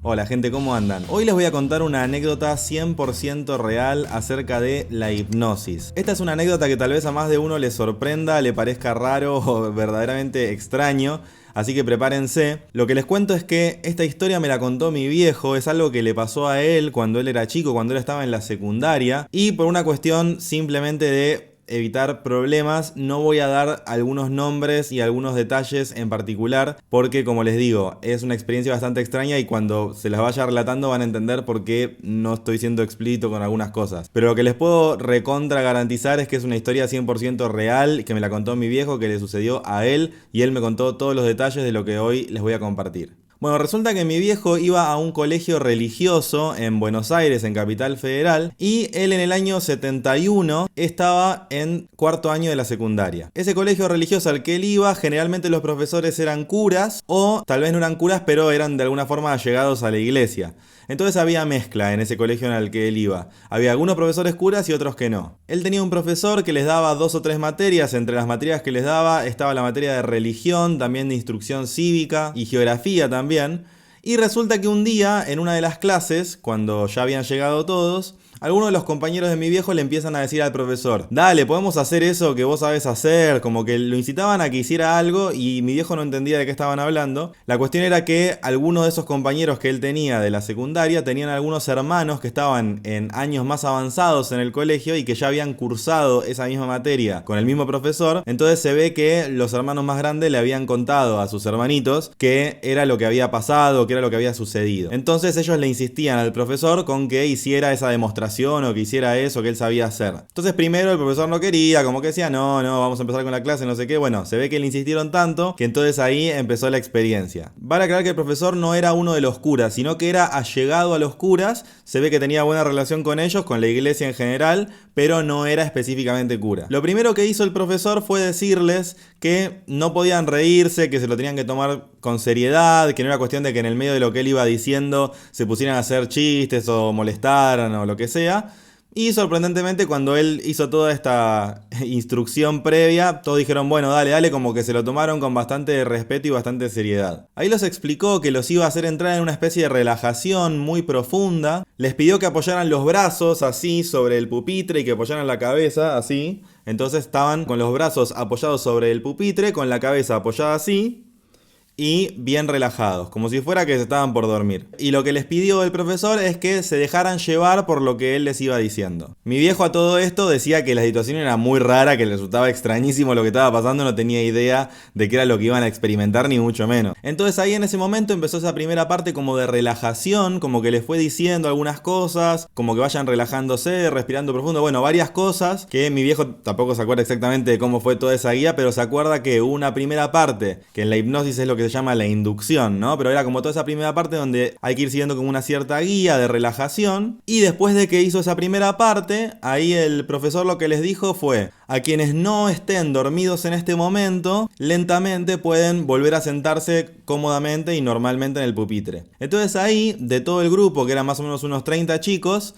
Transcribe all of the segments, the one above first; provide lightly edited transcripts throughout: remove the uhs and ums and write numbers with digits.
Hola gente, ¿cómo andan? Hoy les voy a contar una anécdota 100% real acerca de la hipnosis. Esta es una anécdota que tal vez a más de uno le sorprenda, le parezca raro o verdaderamente extraño, así que prepárense. Lo que les cuento es que esta historia me la contó mi viejo, es algo que le pasó a él cuando él era chico, cuando él estaba en la secundaria, y por una cuestión simplemente de evitar problemas, no voy a dar algunos nombres y algunos detalles en particular, porque como les digo, es una experiencia bastante extraña y cuando se las vaya relatando van a entender por qué no estoy siendo explícito con algunas cosas. Pero lo que les puedo recontra garantizar es que es una historia 100% real, que me la contó mi viejo, que le sucedió a él, y él me contó todos los detalles de lo que hoy les voy a compartir. Bueno, resulta que mi viejo iba a un colegio religioso en Buenos Aires, en Capital Federal, y él en el año 71 estaba en cuarto año de la secundaria. Ese colegio religioso al que él iba, generalmente los profesores eran curas, o tal vez no eran curas, pero eran de alguna forma allegados a la iglesia. Entonces había mezcla en ese colegio en el que él iba. Había algunos profesores curas y otros que no. Él tenía un profesor que les daba 2 o 3 materias. Entre las materias que les daba estaba la materia de religión, también de instrucción cívica y geografía también. Y resulta que un día, en una de las clases, cuando ya habían llegado todos, algunos de los compañeros de mi viejo le empiezan a decir al profesor: dale, podemos hacer eso que vos sabés hacer. Como que lo incitaban a que hiciera algo y mi viejo no entendía de qué estaban hablando. La cuestión era que algunos de esos compañeros que él tenía de la secundaria tenían algunos hermanos que estaban en años más avanzados en el colegio y que ya habían cursado esa misma materia con el mismo profesor. Entonces se ve que los hermanos más grandes le habían contado a sus hermanitos que era lo que había pasado, que era lo que había sucedido. Entonces ellos le insistían al profesor con que hiciera esa demostración o que hiciera eso que él sabía hacer. Entonces primero el profesor no quería, como que decía no, vamos a empezar con la clase, no sé qué. Bueno, se ve que le insistieron tanto que entonces ahí empezó la experiencia. Vale aclarar que el profesor no era uno de los curas, sino que era allegado a los curas. Se ve que tenía buena relación con ellos, con la iglesia en general, pero no era específicamente cura. Lo primero que hizo el profesor fue decirles que no podían reírse, que se lo tenían que tomar con seriedad, que no era cuestión de que en el medio de lo que él iba diciendo se pusieran a hacer chistes o molestaran o lo que sea. Y sorprendentemente cuando él hizo toda esta instrucción previa, todos dijeron bueno, dale, como que se lo tomaron con bastante respeto y bastante seriedad. Ahí los explicó que los iba a hacer entrar en una especie de relajación muy profunda. Les pidió que apoyaran los brazos así sobre el pupitre y que apoyaran la cabeza así. Entonces estaban con los brazos apoyados sobre el pupitre, con la cabeza apoyada así y bien relajados, como si fuera que se estaban por dormir. Y lo que les pidió el profesor es que se dejaran llevar por lo que él les iba diciendo. Mi viejo a todo esto decía que la situación era muy rara, que le resultaba extrañísimo lo que estaba pasando, no tenía idea de qué era lo que iban a experimentar, ni mucho menos. Entonces ahí en ese momento empezó esa primera parte como de relajación, como que les fue diciendo algunas cosas, como que vayan relajándose, respirando profundo, bueno, varias cosas que mi viejo tampoco se acuerda exactamente de cómo fue toda esa guía, pero se acuerda que hubo una primera parte, que en la hipnosis es lo que se llama la inducción, ¿no? Pero era como toda esa primera parte donde hay que ir siguiendo como una cierta guía de relajación. Y después de que hizo esa primera parte, ahí el profesor lo que les dijo fue: a quienes no estén dormidos en este momento, lentamente pueden volver a sentarse cómodamente y normalmente en el pupitre. Entonces ahí, de todo el grupo, que eran más o menos unos 30 chicos,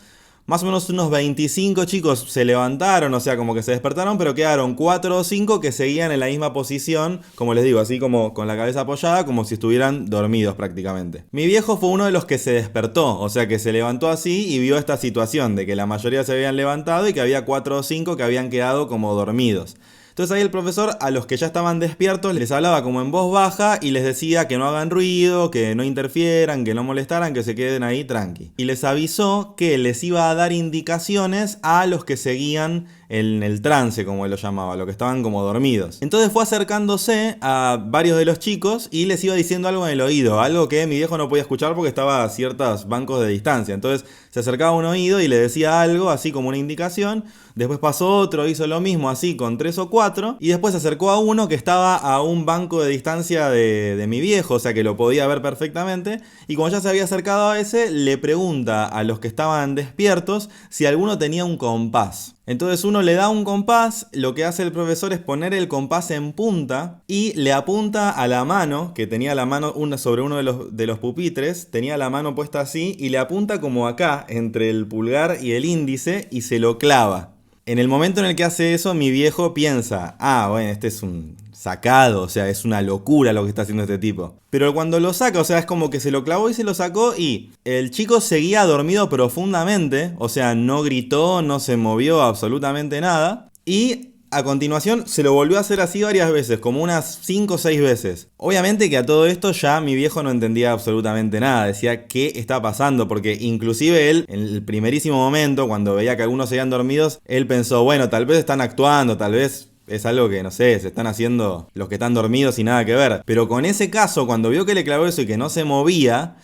más o menos unos 25 chicos se levantaron, o sea, como que se despertaron, pero quedaron 4 o 5 que seguían en la misma posición, como les digo, así como con la cabeza apoyada, como si estuvieran dormidos prácticamente. Mi viejo fue uno de los que se despertó, o sea, que se levantó así y vio esta situación de que la mayoría se habían levantado y que había 4 o 5 que habían quedado como dormidos. Entonces ahí el profesor a los que ya estaban despiertos les hablaba como en voz baja y les decía que no hagan ruido, que no interfieran, que no molestaran, que se queden ahí tranqui. Y les avisó que les iba a dar indicaciones a los que seguían en el trance, como él lo llamaba, los que estaban como dormidos. Entonces fue acercándose a varios de los chicos y les iba diciendo algo en el oído, algo que mi viejo no podía escuchar porque estaba a ciertos bancos de distancia. Entonces se acercaba a un oído y le decía algo, así como una indicación. Después pasó otro, hizo lo mismo así con 3 o 4. Y después se acercó a uno que estaba a un banco de distancia de mi viejo, o sea que lo podía ver perfectamente. Y como ya se había acercado a ese, le pregunta a los que estaban despiertos si alguno tenía un compás. Entonces uno le da un compás, lo que hace el profesor es poner el compás en punta y le apunta a la mano, que tenía la mano sobre uno de los pupitres, tenía la mano puesta así y le apunta como acá, entre el pulgar y el índice, y se lo clava. En el momento en el que hace eso, mi viejo piensa, bueno, este es un sacado, o sea, es una locura lo que está haciendo este tipo. Pero cuando lo saca, o sea, es como que se lo clavó y se lo sacó y el chico seguía dormido profundamente, o sea, no gritó, no se movió absolutamente nada. Y a continuación se lo volvió a hacer así varias veces, como unas 5 o 6 veces. Obviamente que a todo esto ya mi viejo no entendía absolutamente nada, decía qué está pasando, porque inclusive él, en el primerísimo momento, cuando veía que algunos seguían dormidos, él pensó, bueno, tal vez están actuando, tal vez es algo que, no sé, se están haciendo los que están dormidos y nada que ver. Pero con ese caso, cuando vio que le clavó eso y que no se movía,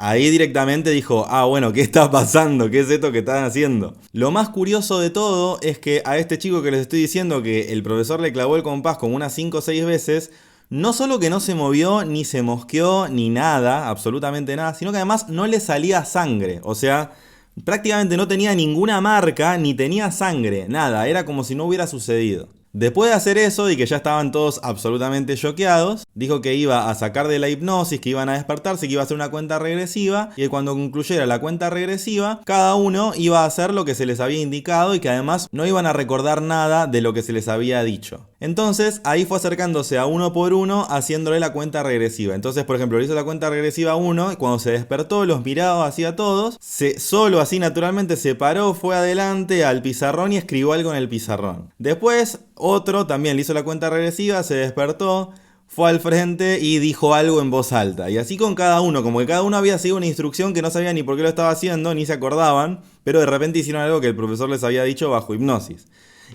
ahí directamente dijo, bueno, ¿qué está pasando? ¿Qué es esto que están haciendo? Lo más curioso de todo es que a este chico que les estoy diciendo que el profesor le clavó el compás como unas 5 o 6 veces, no solo que no se movió, ni se mosqueó, ni nada, absolutamente nada, sino que además no le salía sangre. O sea, prácticamente no tenía ninguna marca, ni tenía sangre, nada, era como si no hubiera sucedido. Después de hacer eso y que ya estaban todos absolutamente choqueados, dijo que iba a sacar de la hipnosis, que iban a despertarse, que iba a hacer una cuenta regresiva y que cuando concluyera la cuenta regresiva, cada uno iba a hacer lo que se les había indicado y que además no iban a recordar nada de lo que se les había dicho. Entonces ahí fue acercándose a uno por uno haciéndole la cuenta regresiva. Entonces, por ejemplo, le hizo la cuenta regresiva a uno y cuando se despertó los miraba así a todos, solo así naturalmente se paró, fue adelante al pizarrón y escribió algo en el pizarrón. Después otro también le hizo la cuenta regresiva, se despertó, fue al frente y dijo algo en voz alta. Y así con cada uno, como que cada uno había seguido una instrucción que no sabía ni por qué lo estaba haciendo, ni se acordaban, pero de repente hicieron algo que el profesor les había dicho bajo hipnosis.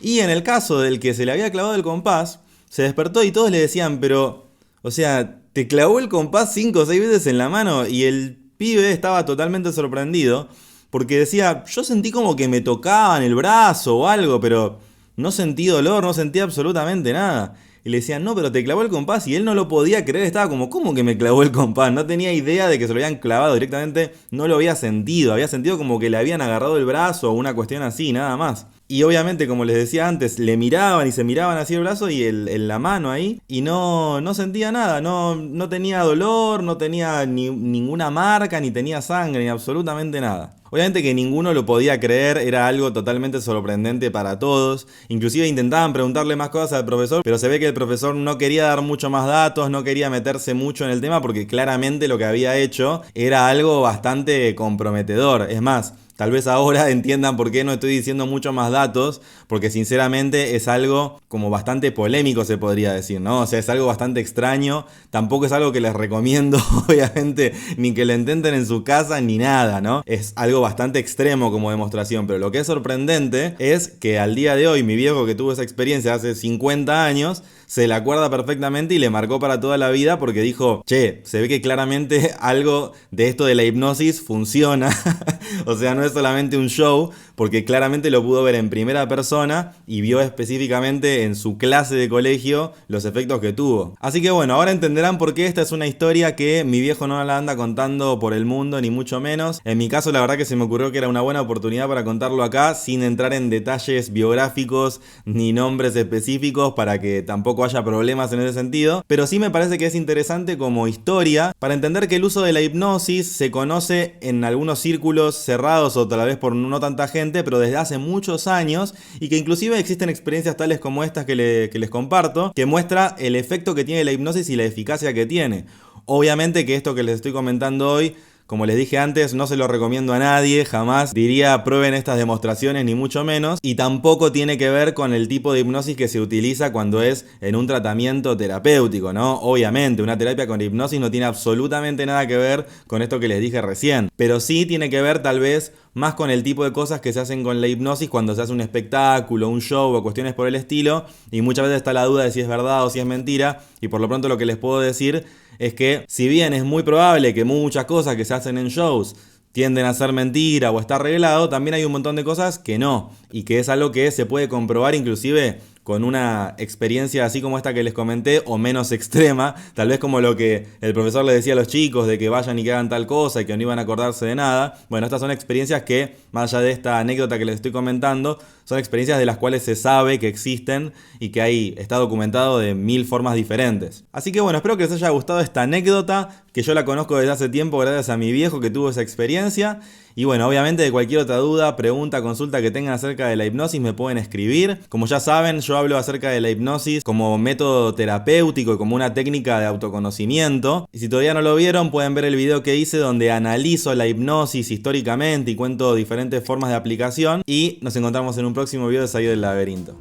Y en el caso del que se le había clavado el compás, se despertó y todos le decían, pero, o sea, te clavó el compás 5 o 6 veces en la mano y el pibe estaba totalmente sorprendido porque decía, yo sentí como que me tocaban el brazo o algo, pero no sentí dolor, no sentí absolutamente nada. Y le decían, no, pero te clavó el compás. Y él no lo podía creer, estaba como, ¿cómo que me clavó el compás? No tenía idea de que se lo habían clavado directamente, no lo había sentido como que le habían agarrado el brazo o una cuestión así, nada más. Y obviamente, como les decía antes, le miraban y se miraban así el brazo y la mano ahí. Y no sentía nada, no tenía dolor, no tenía ninguna marca, ni tenía sangre, ni absolutamente nada. Obviamente que ninguno lo podía creer, era algo totalmente sorprendente para todos. Inclusive intentaban preguntarle más cosas al profesor, pero se ve que el profesor no quería dar mucho más datos, no quería meterse mucho en el tema porque claramente lo que había hecho era algo bastante comprometedor. Es más, tal vez ahora entiendan por qué no estoy diciendo mucho más datos, porque sinceramente es algo como bastante polémico, se podría decir, ¿no? O sea, es algo bastante extraño, tampoco es algo que les recomiendo, obviamente, ni que lo intenten en su casa ni nada, ¿no? Es algo bastante extremo como demostración, pero lo que es sorprendente es que al día de hoy mi viejo que tuvo esa experiencia hace 50 años, se la acuerda perfectamente y le marcó para toda la vida porque dijo, che, se ve que claramente algo de esto de la hipnosis funciona, o sea, no es solamente un show, porque claramente lo pudo ver en primera persona y vio específicamente en su clase de colegio los efectos que tuvo. Así que bueno, ahora entenderán por qué esta es una historia que mi viejo no la anda contando por el mundo, ni mucho menos. En mi caso, la verdad que se me ocurrió que era una buena oportunidad para contarlo acá, sin entrar en detalles biográficos ni nombres específicos para que tampoco haya problemas en ese sentido. Pero sí me parece que es interesante como historia para entender que el uso de la hipnosis se conoce en algunos círculos cerrados o tal vez por no tanta gente, pero desde hace muchos años y que inclusive existen experiencias tales como estas que les comparto, que muestra el efecto que tiene la hipnosis y la eficacia que tiene. Obviamente que esto que les estoy comentando hoy, como les dije antes, no se lo recomiendo a nadie, jamás diría prueben estas demostraciones ni mucho menos, y tampoco tiene que ver con el tipo de hipnosis que se utiliza cuando es en un tratamiento terapéutico, ¿no? Obviamente, una terapia con hipnosis no tiene absolutamente nada que ver con esto que les dije recién, pero sí tiene que ver tal vez más con el tipo de cosas que se hacen con la hipnosis cuando se hace un espectáculo, un show o cuestiones por el estilo, y muchas veces está la duda de si es verdad o si es mentira, y por lo pronto lo que les puedo decir es que si bien es muy probable que muchas cosas que se hacen en shows tienden a ser mentira o está arreglado, también hay un montón de cosas que no, y que es algo que se puede comprobar inclusive con una experiencia así como esta que les comenté o menos extrema, tal vez como lo que el profesor le decía a los chicos de que vayan y que hagan tal cosa y que no iban a acordarse de nada. Bueno, estas son experiencias que, más allá de esta anécdota que les estoy comentando, son experiencias de las cuales se sabe que existen y que ahí está documentado de 1000 formas diferentes. Así que bueno, espero que les haya gustado esta anécdota, que yo la conozco desde hace tiempo gracias a mi viejo que tuvo esa experiencia. Y bueno, obviamente de cualquier otra duda, pregunta, consulta que tengan acerca de la hipnosis me pueden escribir. Como ya saben, yo yo hablo acerca de la hipnosis como método terapéutico y como una técnica de autoconocimiento. Y si todavía no lo vieron, pueden ver el video que hice donde analizo la hipnosis históricamente y cuento diferentes formas de aplicación. Y nos encontramos en un próximo video de Salir del Laberinto.